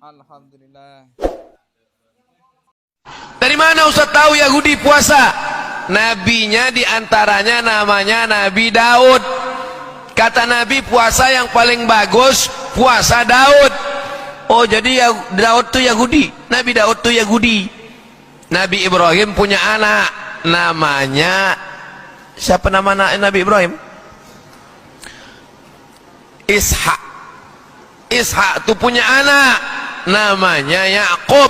Alhamdulillah. Dari mana Ustaz tahu Yahudi puasa? Nabinya diantaranya namanya Nabi Daud. Kata Nabi puasa yang paling bagus puasa Daud. Oh jadi Daud tuh Yahudi. Nabi Daud tuh Yahudi. Nabi Ibrahim punya anak namanya, siapa nama anak Nabi Ibrahim? Ishak. Ishak tuh punya anak namanya Yakub.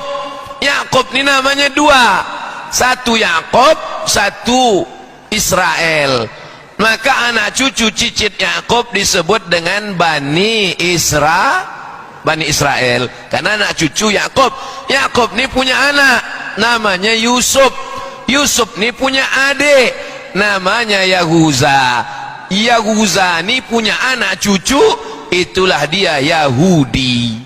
Yakub ini namanya dua, satu Yakub, satu Israel. Maka anak cucu cicit Yakub disebut dengan Bani Israel, karena anak cucu Yakub. Yakub ini punya anak namanya Yusuf. Yusuf ini punya adik namanya Yahuza. Yahuza ini punya anak cucu, itulah dia Yahudi.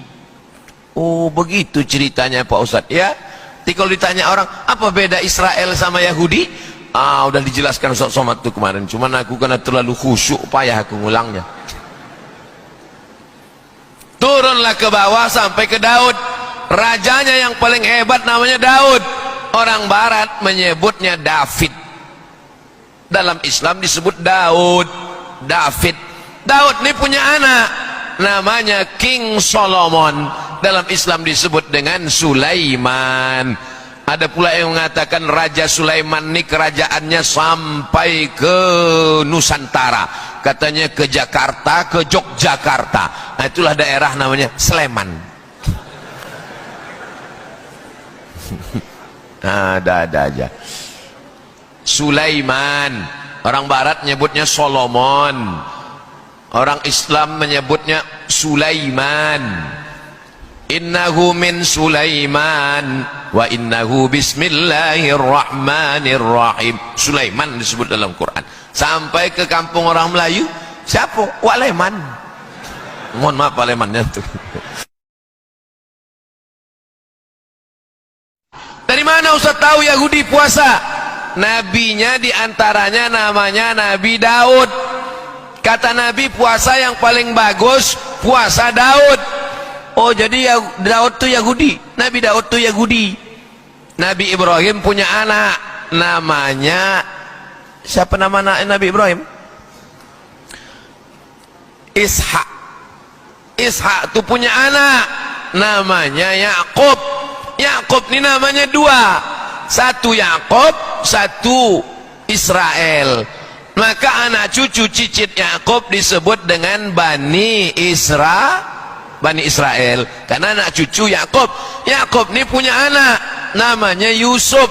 Oh begitu ceritanya Pak Ustadz ya. Jadi kalau ditanya orang apa beda Israel sama Yahudi, udah dijelaskan Ustadz Somad tuh kemarin. Cuman aku karena terlalu khusyuk payah aku ngulangnya. Turunlah ke bawah sampai ke Daud. Rajanya yang paling hebat namanya Daud. Orang barat menyebutnya David. Dalam Islam disebut Daud. David. Daud ini punya anak namanya King Solomon. Dalam Islam disebut dengan Sulaiman. Ada pula yang mengatakan Raja Sulaiman ini kerajaannya sampai ke Nusantara. Katanya ke Jakarta, ke Yogyakarta. Nah, itulah daerah namanya Sleman. Ada aja. Sulaiman. Orang barat menyebutnya Solomon. Orang Islam menyebutnya Sulaiman. Innahu min Sulaiman wa innahu bismillahirrahmanirrahim. Sulaiman disebut dalam Quran. Sampai ke kampung orang Melayu, siapa? Waleman. Mohon maaf Walemannya tuh. Dari mana Ustaz tahu Yahudi puasa? Nabinya diantaranya namanya Nabi Daud. Kata Nabi puasa yang paling bagus puasa Daud. Oh jadi Daud tuh Yahudi. Nabi Daud tuh Yahudi. Nabi Ibrahim punya anak namanya, siapa nama anak Nabi Ibrahim? Ishak. Ishak tuh punya anak namanya Yakub. Yakub ini namanya dua, satu Yakub, satu Israel. Maka anak cucu cicit Yakub disebut dengan Bani Israel, karena anak cucu Yakub. Yakub ini punya anak namanya Yusuf.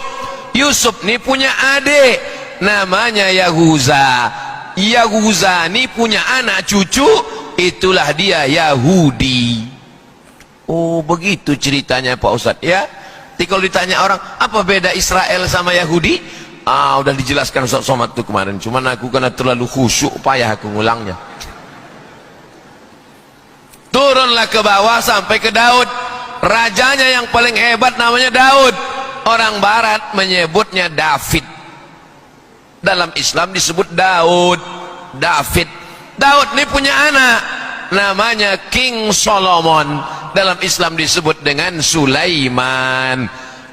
Yusuf ini punya adik namanya Yahuza. Yahuza ini punya anak cucu, itulah dia Yahudi. Oh begitu ceritanya Pak Ustadz ya. Jadi kalau ditanya orang apa beda Israel sama Yahudi, udah dijelaskan Ustadz Somad tuh kemarin. Cuman aku karena terlalu khusyuk payah aku ngulangnya. Turunlah ke bawah sampai ke Daud. Rajanya yang paling hebat namanya Daud. Orang barat menyebutnya David. Dalam Islam disebut Daud. David. Daud ini punya anak namanya King Solomon. Dalam Islam disebut dengan Sulaiman.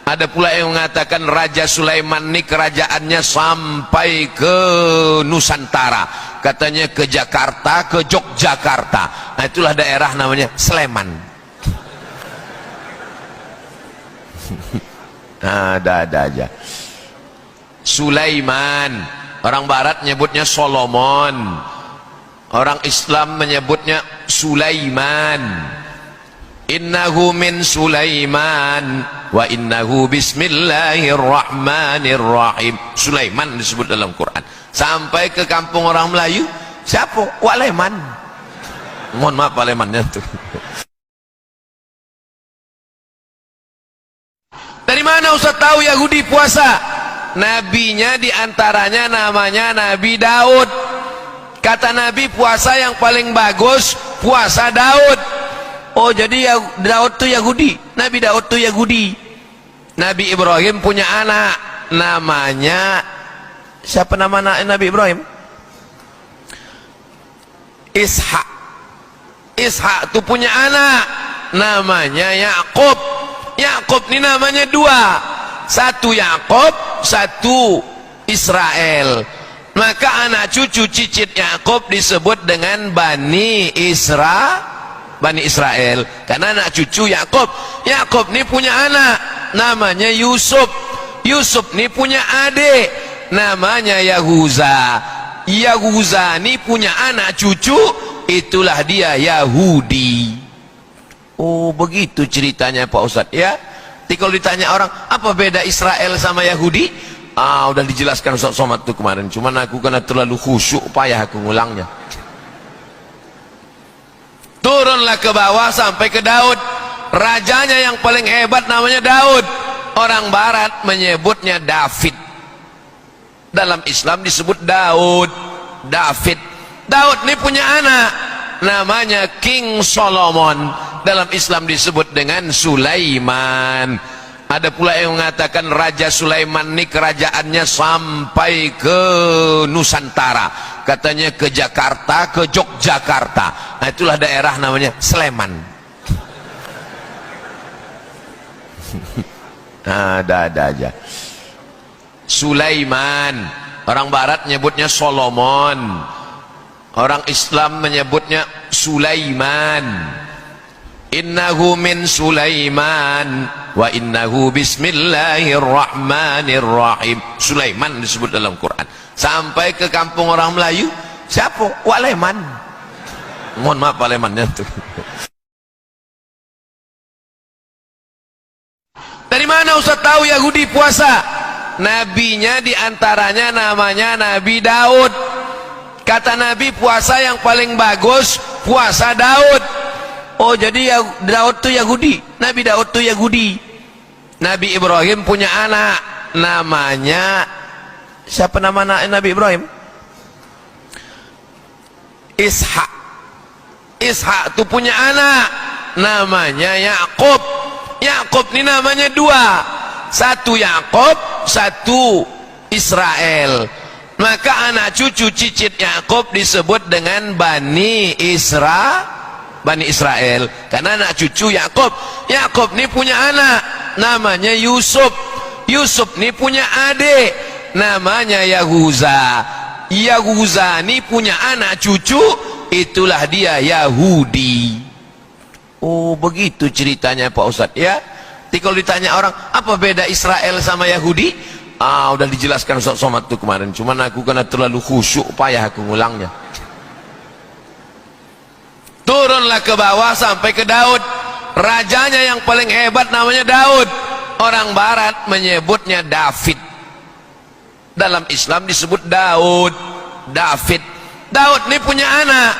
Ada pula yang mengatakan Raja Sulaiman ini kerajaannya sampai ke Nusantara. Katanya ke Jakarta, ke Yogyakarta. Nah, itulah daerah namanya Sleman. Ada aja. Sulaiman. Orang barat menyebutnya Solomon. Orang Islam menyebutnya Sulaiman. Innahu min Sulaiman wa innahu bismillahirrahmanirrahim. Sulaiman disebut dalam Quran. Sampai ke kampung orang Melayu, siapa? Waleman. Mohon maaf Walemannya tuh. Dari mana Ustaz tahu Yahudi puasa? Nabinya diantaranya namanya Nabi Daud. Kata Nabi puasa yang paling bagus puasa Daud. Oh jadi Daud tuh Yahudi. Nabi Daud tuh Yahudi. Nabi Ibrahim punya anak namanya, siapa nama anak Nabi Ibrahim? Ishak. Ishak itu punya anak namanya Yakub. Yakub ini namanya dua, satu Yakub, satu Israel. Maka anak cucu cicit Yakub disebut dengan Bani Israel, karena anak cucu Yakub. Yakub ini punya anak namanya Yusuf. Yusuf ini punya adik namanya Yahuza. Yahuza ini punya anak cucu, itulah dia Yahudi. Oh begitu ceritanya Pak Ustadz ya. Jadi kalau ditanya orang apa beda Israel sama Yahudi, udah dijelaskan Ustadz Somad tuh kemarin, cuman aku karena terlalu khusyuk payah aku ngulangnya. Turunlah ke bawah sampai ke Daud. Rajanya yang paling hebat namanya Daud. Orang barat menyebutnya David. Dalam Islam disebut Daud. David. Daud ini punya anak namanya King Solomon. Dalam Islam disebut dengan Sulaiman. Ada pula yang mengatakan Raja Sulaiman ini kerajaannya sampai ke Nusantara, katanya ke Jakarta, ke Yogyakarta. Nah itulah daerah namanya Sleman. Ada aja. Sulaiman, orang barat menyebutnya Solomon, orang Islam menyebutnya Sulaiman. Innahu min Sulaiman wa innahu bismillahirrahmanirrahim. Sulaiman disebut dalam Quran. Sampai ke kampung orang Melayu, siapa? Waleman. Mohon maaf Walemannya tuh. Dari mana Ustaz tahu Yahudi puasa? Nabinya diantaranya namanya Nabi Daud. Kata Nabi puasa yang paling bagus puasa Daud. Oh jadi Daud itu Yahudi. Nabi Daud itu Yahudi. Nabi Ibrahim punya anak namanya, siapa nama anak Nabi Ibrahim? Ishak. Ishak itu punya anak namanya Yakub. Yakub ini namanya dua, satu Yakub, satu Israel. Maka anak cucu cicit Yakub disebut dengan Bani Israel, karena anak cucu Yakub. Yakub ini punya anak namanya Yusuf. Yusuf ini punya adik namanya Yahuza. Yahuza ini punya anak cucu, itulah dia Yahudi. Oh begitu ceritanya Pak Ustadz ya. Jadi kalau ditanya orang apa beda Israel sama Yahudi, udah dijelaskan Ustadz Somad tuh kemarin, cuman aku karena terlalu khusyuk payah aku ngulangnya. Turunlah ke bawah sampai ke Daud. Rajanya yang paling hebat namanya Daud. Orang barat menyebutnya David. Dalam Islam disebut Daud. David. Daud ini punya anak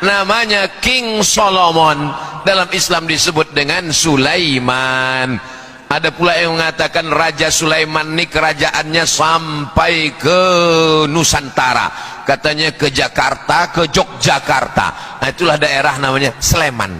namanya King Solomon. Dalam Islam disebut dengan Sulaiman. Ada pula yang mengatakan Raja Sulaiman ini kerajaannya sampai ke Nusantara, katanya ke Jakarta, ke Yogyakarta. Nah itulah daerah namanya Sleman.